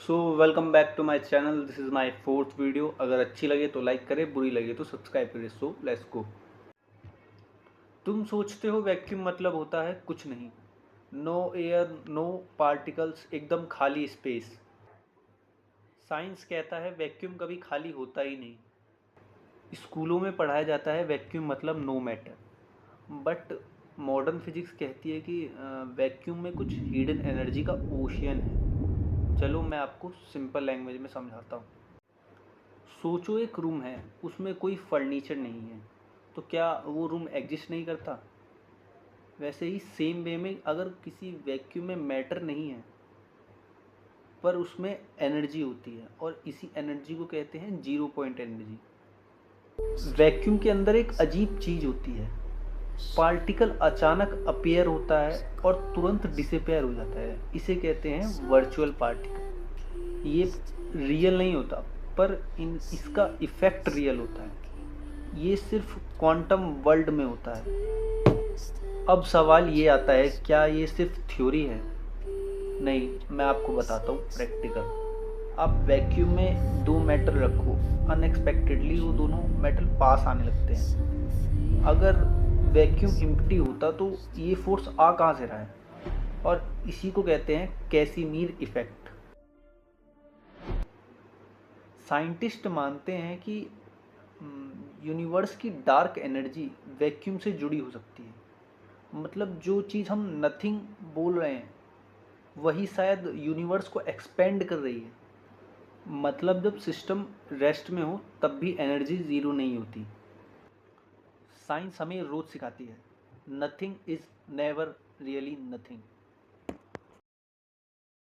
So welcome back to my channel. This is my fourth video. अगर अच्छी लगे तो लाइक करें, बुरी लगे तो सब्सक्राइब करें। So let's go. तुम सोचते हो वैक्यूम मतलब होता है कुछ नहीं, नो एयर, नो पार्टिकल्स, एकदम खाली स्पेस। साइंस कहता है वैक्यूम कभी खाली होता ही नहीं। स्कूलों में पढ़ाया जाता है वैक्यूम मतलब no matter, but modern physics कहती है कि वैक्यूम में कुछ हिडन एनर्जी का ओशियन है। चलो मैं आपको सिंपल लैंग्वेज में समझाता हूँ। सोचो एक रूम है, उसमें कोई फर्नीचर नहीं है, तो क्या वो रूम एग्जिस्ट नहीं करता? वैसे ही सेम वे में अगर किसी वैक्यूम में मैटर नहीं है पर उसमें एनर्जी होती है, और इसी एनर्जी को कहते हैं जीरो पॉइंट एनर्जी। वैक्यूम के अंदर एक अजीब चीज होती है, पार्टिकल अचानक अपीयर होता है और तुरंत डिसअपेयर हो जाता है। इसे कहते हैं वर्चुअल पार्टिकल। ये रियल नहीं होता, पर इसका इफेक्ट रियल होता है। ये सिर्फ क्वांटम वर्ल्ड में होता है। अब सवाल ये आता है, क्या ये सिर्फ थ्योरी है? नहीं, मैं आपको बताता हूँ प्रैक्टिकल। आप वैक्यूम में दो मेटल रखो, अनएक्सपेक्टेडली वो दोनों मेटल पास आने लगते हैं। अगर वैक्यूम एम्प्टी होता तो ये फोर्स आ कहाँ से रहा है? और इसी को कहते हैं कैसिमीर इफेक्ट। साइंटिस्ट मानते हैं कि यूनिवर्स की डार्क एनर्जी वैक्यूम से जुड़ी हो सकती है। मतलब जो चीज़ हम नथिंग बोल रहे हैं वही शायद यूनिवर्स को एक्सपेंड कर रही है। मतलब जब सिस्टम रेस्ट में हो तब भी एनर्जी ज़ीरो नहीं होती। साइंस हमें रोज सिखाती है, nothing is never really nothing.